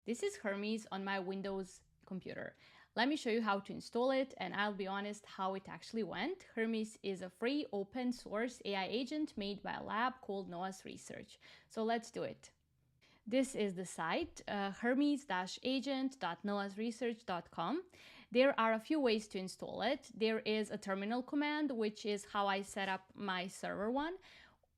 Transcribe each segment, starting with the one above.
This is Hermes on my Windows computer. Let me show you how to install it, and I'll be honest how it actually went. Hermes is a free open source AI agent made by a lab called Nous Research. So let's do it. This is the site, hermes-agent.noasresearch.com. There are a few ways to install it. There is a terminal command, which is how I set up my server one,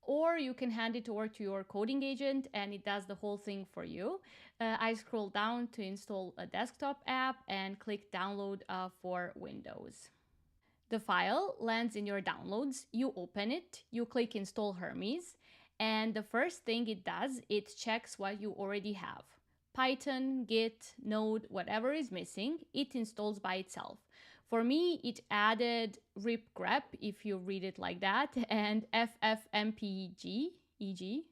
or you can hand it over to your coding agent and it does the whole thing for you. I scroll down to install a desktop app and click download for Windows. The file lands in your downloads, you open it, you click install Hermes, and the first thing it does, it checks what you already have. Python, Git, Node, whatever is missing, it installs by itself. For me, it added ripgrep, if you read it like that, and ffmpeg, e.g.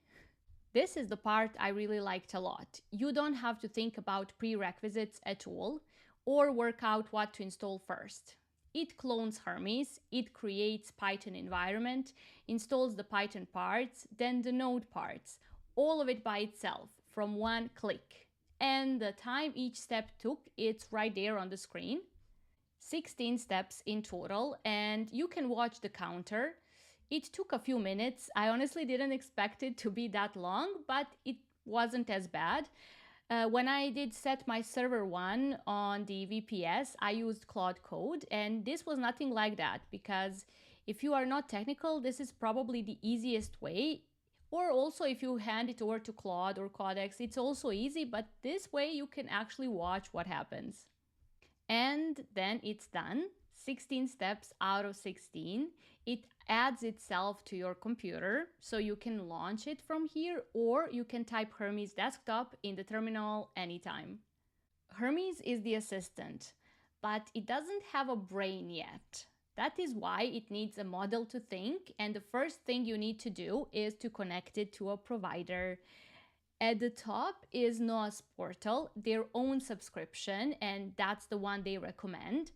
This is the part I really liked a lot. You don't have to think about prerequisites at all, or work out what to install first. It clones Hermes, it creates Python environment, installs the Python parts, then the Node parts, all of it by itself, from one click. And the time each step took, it's right there on the screen. 16 steps in total, and you can watch the counter. It took a few minutes. I honestly didn't expect it to be that long, but it wasn't as bad. When I did set my server one on the VPS, I used Claude code, and this was nothing like that, because if you are not technical, this is probably the easiest way. Or also if you hand it over to Claude or Codex, it's also easy, but this way you can actually watch what happens. And then it's done. 16 steps out of 16. It adds itself to your computer, so you can launch it from here, or you can type Hermes desktop in the terminal anytime. Hermes is the assistant, but it doesn't have a brain yet. That is why it needs a model to think, and the first thing you need to do is to connect it to a provider. At the top is Nous Portal, their own subscription, and that's the one they recommend.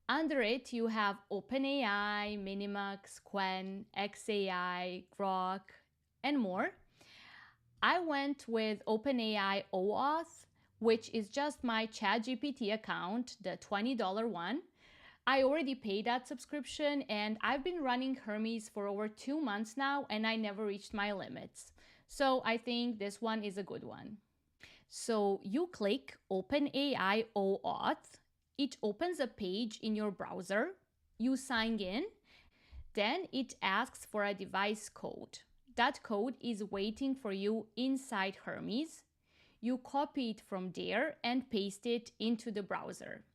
Under it, you have OpenAI, Minimax, Qwen, XAI, Grok, and more. I went with OpenAI OAuth, which is just my ChatGPT account, the $20 one. I already paid that subscription, and I've been running Hermes for over 2 months now, and I never reached my limits. So I think this one is a good one. So you click OpenAI OAuth. It opens a page in your browser. You sign in. Then it asks for a device code. That code is waiting for you inside Hermes. You copy it from there and paste it into the browser.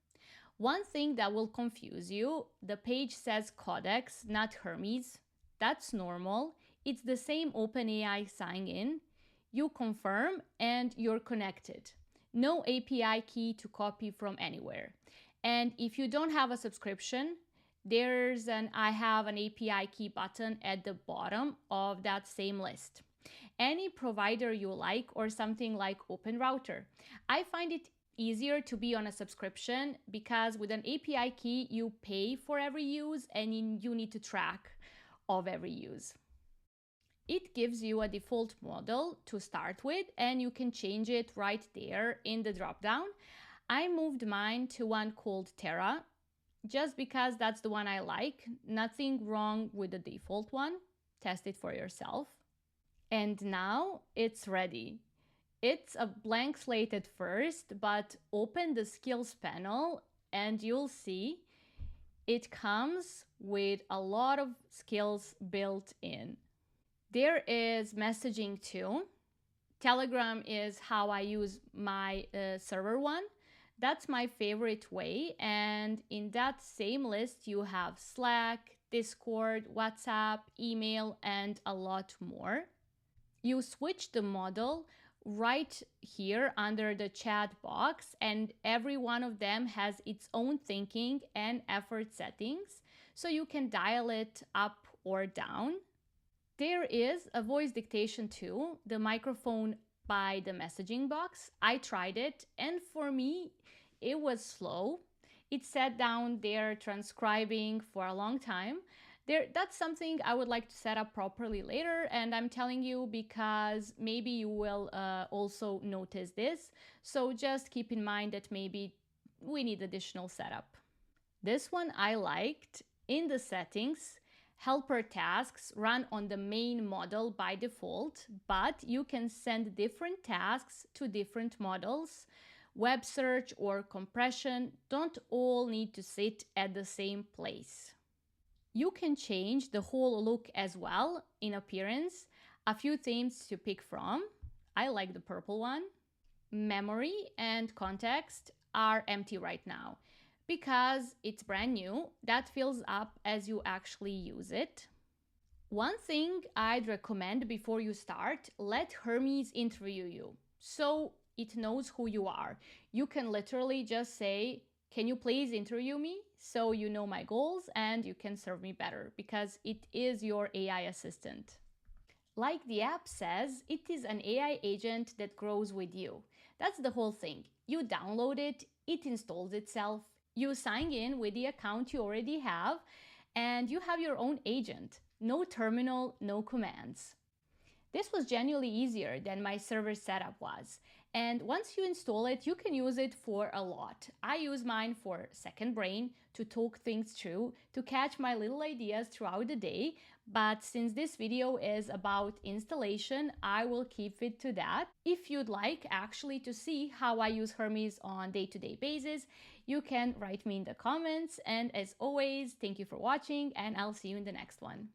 One thing that will confuse you, the page says Codex, not Hermes. That's normal. It's the same OpenAI sign in. You confirm and you're connected. No API key to copy from anywhere. And if you don't have a subscription, there's an I have an API key button at the bottom of that same list. Any provider you like, or something like OpenRouter. I find it easier to be on a subscription because with an API key, you pay for every use and you need to track of every use. It gives you a default model to start with, and you can change it right there in the dropdown. I moved mine to one called Terra, just because that's the one I like. Nothing wrong with the default one. Test it for yourself. And now it's ready. It's a blank slate at first, but open the skills panel and you'll see it comes with a lot of skills built in. There is messaging too. Telegram is how I use my server one. That's my favorite way. And in that same list, you have Slack, Discord, WhatsApp, email, and a lot more. You switch the model right here under the chat box, and every one of them has its own thinking and effort settings, so you can dial it up or down. There is a voice dictation too, the microphone by the messaging box. I tried it, and for me, it was slow. It sat down there transcribing for a long time. That's something I would like to set up properly later, and I'm telling you because maybe you will also notice this. So just keep in mind that maybe we need additional setup. This one I liked. In the settings, helper tasks run on the main model by default, but you can send different tasks to different models. Web search or compression don't all need to sit at the same place. You can change the whole look as well in appearance. A few themes to pick from. I like the purple one. Memory and context are empty right now because it's brand new. That fills up as you actually use it. One thing I'd recommend before you start, let Hermes interview you so it knows who you are. You can literally just say, can you please interview me so you know my goals and you can serve me better, because it is your AI assistant. Like the app says, it is an AI agent that grows with you. That's the whole thing. You download it, it installs itself, you sign in with the account you already have, and you have your own agent. No terminal, no commands. This was genuinely easier than my server setup was. And once you install it, you can use it for a lot. I use mine for second brain, to talk things through, to catch my little ideas throughout the day. But since this video is about installation, I will keep it to that. If you'd like actually to see how I use Hermes on day-to-day basis, you can write me in the comments. And as always, thank you for watching, and I'll see you in the next one.